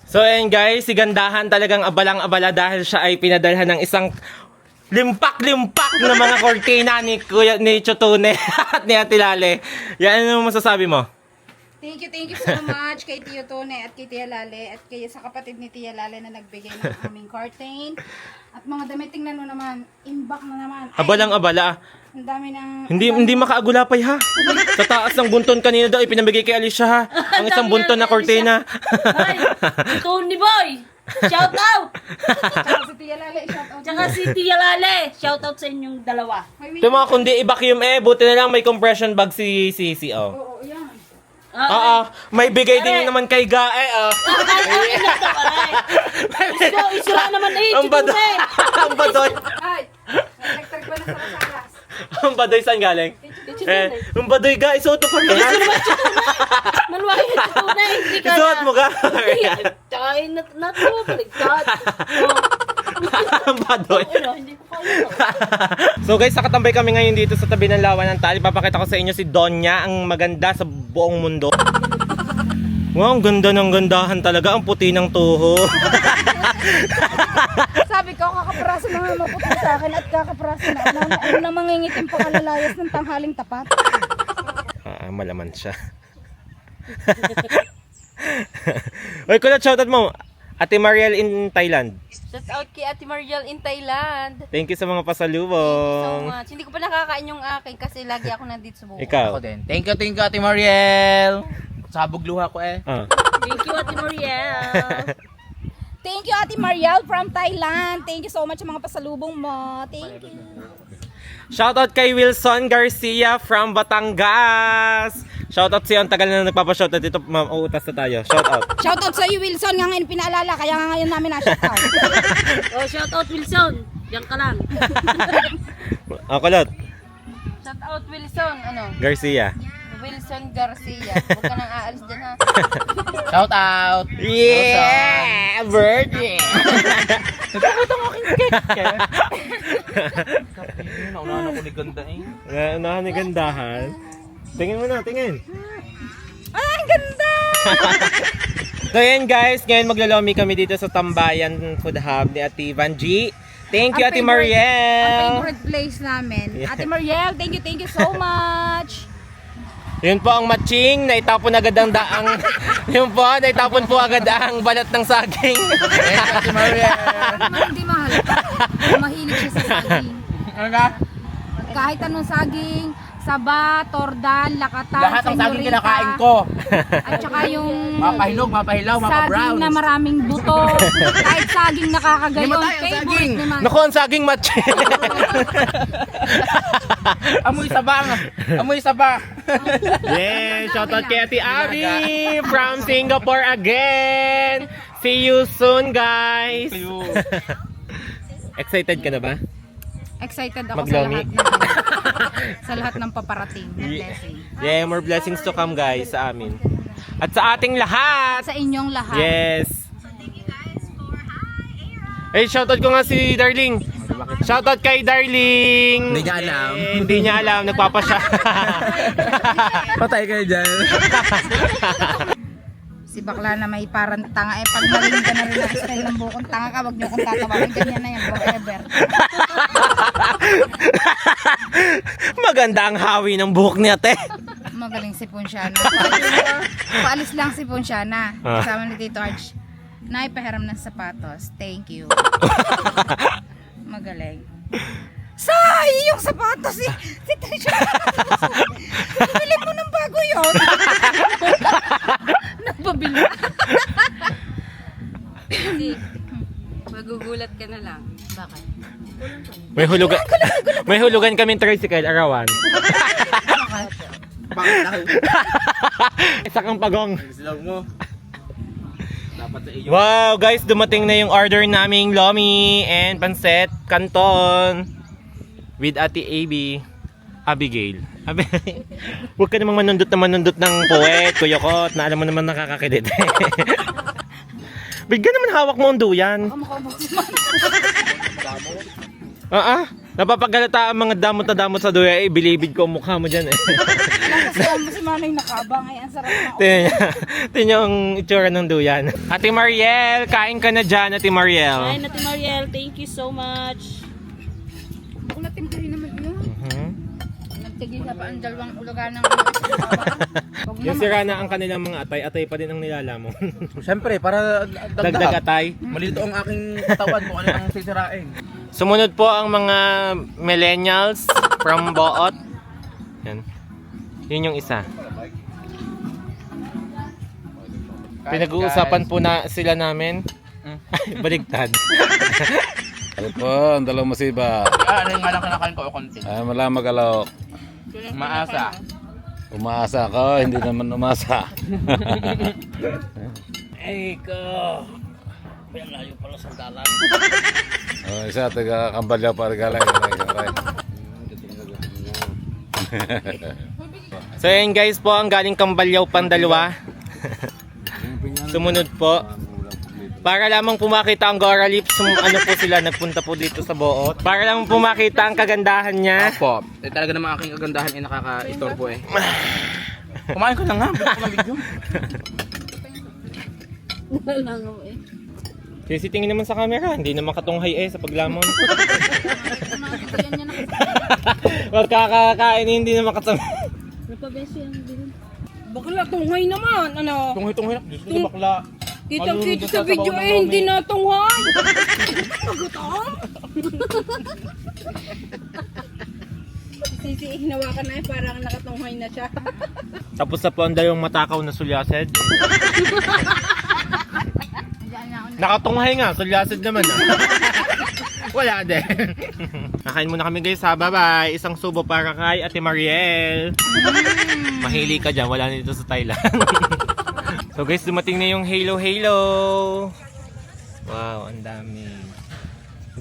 So ayan guys, si Gandahan talagang abalang-abala dahil siya ay pinadalhan ng isang limpak-limpak na mga kortina ni Chotone at ni Ate Lale. Yan, ano masasabi mo? Thank you so much kay Tio Tone at kay Tia Lale at kay sa kapatid ni Tia Lale na nagbigay ng aming curtain. At mga damit, tingnan mo naman, imbak na naman. Ay, Abalang-abala. ang dami ng... Hindi makaagulapay ha. Sa taas ng bunton kanina daw ipinamigay kay Alicia ha. Ang isang bunton na kortina. Ay, Tony Boy! Shout out! Tsaka si Tia Lale, shout out. Tsaka si Tia Lale, shout out sa inyong dalawa. May Ito mga kundi i-vacuum buti na lang may compression bag si Sisi oh. Oo, yan. May bigay din naman kay Gae oh. Isura naman Ang badoy. Ang badoy. Ay, electric ba na sa masalas? Ang badoy saan galing? Ang badoy guys, isuot mo pa rin. Maluwag yung tunay, hindi ka Isuot mo ka. Tsaka natuwa paligtad. Ang badoy. Hindi ko kaya. So guys, nakatambay kami ngayon dito sa tabi ng lawa ng tali. Papakita ko sa inyo si Donya, ang maganda sa buong mundo. Wow, ang ganda ng gandahan talaga. Ang puti ng tuho. Sabi ko, kakapraso na nga maputi sa akin at kakapraso na. Ano na mangingitim pa kalalayas ng tanghaling tapat. Malaman siya. Uy, kulat, shoutout mo. Ate Mariel in Thailand. Shout out kay Ate Mariel in Thailand. Thank you sa mga Thank you so pasalubong. much. Hindi ko pa nakakain yung akin kasi lagi ako nandito sa buko. Ikaw. Ako din. Thank you Ate Mariel. Sabog luha ko eh. Thank you, Ate Mariel. Thank you, Ate Mariel from Thailand. Thank you so much sa mga pasalubong mo. Thank you. Shoutout kay Wilson Garcia from Batangas. Shoutout siya, ang tagal na nagpapashoutout dito. Uutas na tayo. Shoutout. Shoutout sa iyo, Wilson. Nga ngayon pinaalala, kaya nga ngayon namin na-shoutout. Shout out Wilson. Diyan ka lang. Kulot. Shout out Wilson, Garcia. Wilson Garcia. Huwag ka nang aalis dyan ha. Shout out. Yeah! Birthday! Naunahan ako ni ganda eh. Naunahan ni gandahan. Tingin mo na, tingin. Ang ganda! So yan guys, ngayon maglalomi kami dito sa Tambayan Food Hub ni Ate Van G. Thank you, Ate Ang Mariel. favorite place namin. Yeah. Ate Mariel, thank you so much. Yun po ang matching, naitapon agad ang daang. Yun po, naitapon po agad ang balat ng saging. Thank you Ate Mariel. Hindi mahalata. Mahilig siya sa saging. Ano ka? Kahit anong saging, saba, tordan, lakatan, Lahat ng saging senyorita, kinakain ko. At saka yung Mapahinog, mapahilaw, saging mapabrowns. na maraming buto. Kahit saging nakakagayon. Hindi mo tayo, Favorite saging. naman. Naku, ang saging matching. Amoy sabang. Amoy saba. Yeah, shoutout kay Ate Abby from Singapore again. See you soon, guys. Excited ka na ba? Excited ako Maglomi. sa lahat ng paparating na blessing. Yeah, more blessings to come, guys, sa amin. At sa ating lahat. Sa inyong lahat. Yes. Hey, shoutout ko nga si Darling. Shoutout kay Darling. Hindi niya alam. Hindi niya alam, nagpapasya. Patay kayo dyan. Si bakla na may parang tanga pag maling ka na rin ang style ng bukong tanga ka, wag niyo kong tatawagin, ganyan na yan forever. Maganda ang hawi ng buhok ni ate. Magaling si Ponsyana. Paalis lang si Ponsyana. Kasama ni Tito Arch. Naipahiram ng sapatos. Thank you. Magaling. Say! Yung sapatos si Trisha. Bili mo ng bago yun. Nagpabili. Kasi magugulat ka na lang. Bakit? May hulugan kaming tricycle, arawan. Bakit lang? Isa kang pagong. Silog mo. Dapat sa iyo. Wow, guys, dumating na yung order naming lomi and pancet canton with Ate Abigail. Huwag ka namang manundot ng puwet, Kuya Kot, na alam mo naman nakakakilit. Bigyan naman hawak mo ang duyan. Napapaghalata ang mga damot na damot sa duyan. Bilibid ko ang mukha mo dyan eh. Si Manay nakabang. Ay, ang sarap na. Tingnan niyo ang itsura ng duyan. Ate Mariel, kain ka na dyan, Ate Mariel. Ay, Ate Mariel, thank you so much. Ulatin ka rin naman yun. Nagtigil na pa ang dalawang ulagan ng Yung sira na ang kanilang mga atay pa din ang nilalamon. Siyempre, para Dagdag dagdag. atay. Malito ang aking katawan kung ano ang sisirain. Sumunod po ang mga millennials from Boot. Yan. Yun yung isa. Pinag-uusapan po na sila namin. Baligtad. Ano po, ang dalawang masiba. Ano yung nga lang kinakain ko o konti? Ay, malamag alaw. Maasa. Umaasa ka, hindi naman umasa. Ay ko. Oh, isa, taga Kambalya pa regalay. So yun guys po, ang galing Kambalyaw pang dalawa. Sumunod po. Para lamang pumakita ang Gora Lips, ano po sila, nagpunta po dito sa Boot. Para lamang pumakita ang kagandahan niya. Opo. Talaga namang aking kagandahan ay nakaka-istorbo eh. Kumain ko na nga. Ba't ko na video? Kasi tingin naman sa camera, hindi naman katunghay sa paglamon. Wag kakakain, hindi naman katunghay. Bakla, tunghay naman. Ano? Tunghoy-tunghoy. Diyos ko sa bakla. Kitang-kita sa video eh, hindi na tunghay. Sisi, hinawakan na eh, parang nakatunghay na siya. Tapos na po ang dalawang matakaw na sulyasid. Nakatunghay nga, sulyasid naman Wala din. Nakain muna kami guys ha, bye-bye. Isang subo para kay Ate Mariel. Mahili ka dyan, wala na dito sa Thailand. So guys, dumating na yung Halo. Wow, ang dami.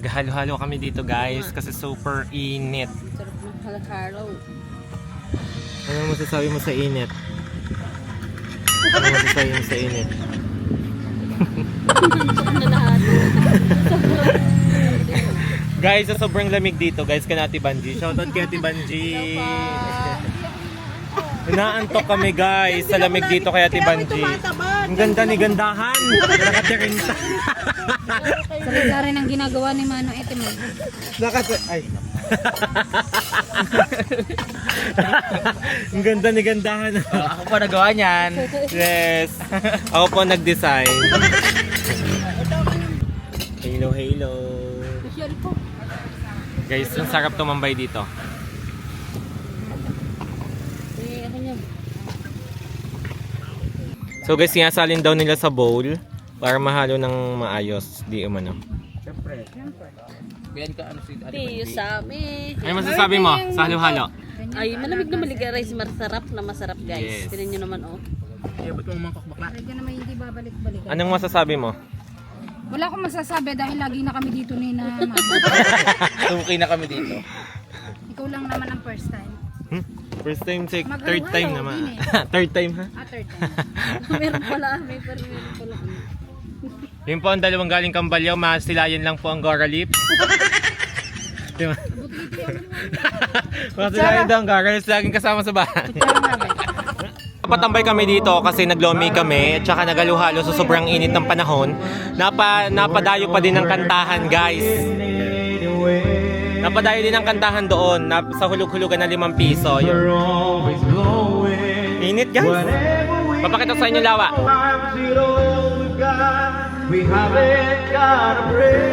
Naghalo-halo kami dito guys kasi super init. Sarap ng halakaraw. Ano masasabi mo sa init? Ano masasabi mo sa init? Guys, sa sobrang lamig dito guys, kay Ate Banji. Shoutout kay Ate Banji. Inaantok kami guys sa lamig dito kay Ate Banji. Ang ganda ni gandahan. Nakatirinta. Sarili rin ang ginagawa ni Mano Etimag. Ay. Ang ganda ni gandahan. Ako pa nagawa niyan. Yes. Ako po nag-design. Halo. Guys, ang sarap tumambay dito. So guys, sinasalin daw nila sa bowl para mahalo ng maayos. Di umano. Siyempre. Ganyan ka ano si Tiyo sa amin. Ano masasabi mo sa halo-halo? Ay, malamig na maliga rice, masarap na masarap guys. Yes. Tinan nyo naman oh. Kaya ba't mo mangkok bakla? Kaya naman hindi babalik-balik. Anong masasabi mo? Wala akong masasabi dahil lagi na kami dito ni na Mama. Sumukay na kami dito. Ikaw lang naman ang first time. First time, Maghalo-halo, third time naman. din eh. Third time ha? Third time. Meron pala, meron pala. Yun po ang dalawang galing Kambalyaw, masilayan lang po ang Gora Lips. Diba? Masilayan daw ang Gora Lips, laging kasama sa bahay. Patambay kami dito kasi naglomi kami at saka nagaluhalo sa sobrang init ng panahon. Napadayo pa din ng kantahan guys. Napadayo din ng kantahan doon sa hulog-hulugan na 5 piso. Yun. Init guys. Papakita ko sa inyo lawa. We haven't got a break.